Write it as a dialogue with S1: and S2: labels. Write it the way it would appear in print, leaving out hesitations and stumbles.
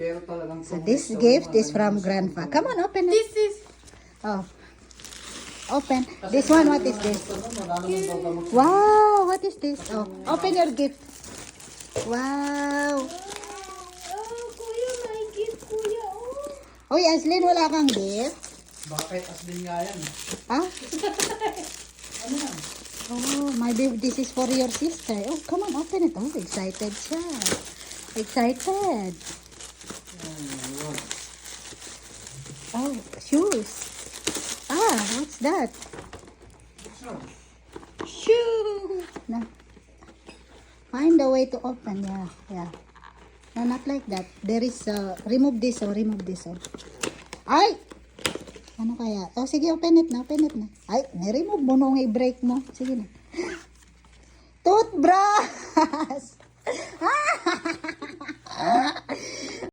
S1: Pero talagang
S2: So this gift is from Grandpa. Come on, open it.
S3: This is
S2: Oh. Open. This one, what is this? Wow, what is this? Oh, open your gift. Wow.
S3: Kuya, may gift, Kuya.
S2: Uy, Aslin, wala kang gift?
S1: Bakit Aslin nga yan?
S2: Ha?
S1: Ano yan?
S2: Oh, maybe this is for your sister. Oh, come on, open it. Oh, excited siya. Excited. Oh, shoes. Ah, what's that? Shoe. No. Find a way to open. Yeah, yeah. No, not like that. There is, remove this, oh, remove this, oh. Ay! Ano kaya? Oh, sige, open it na, open it na. Ay, niremove mo nung i-break mo. Sige na. Toothbrush!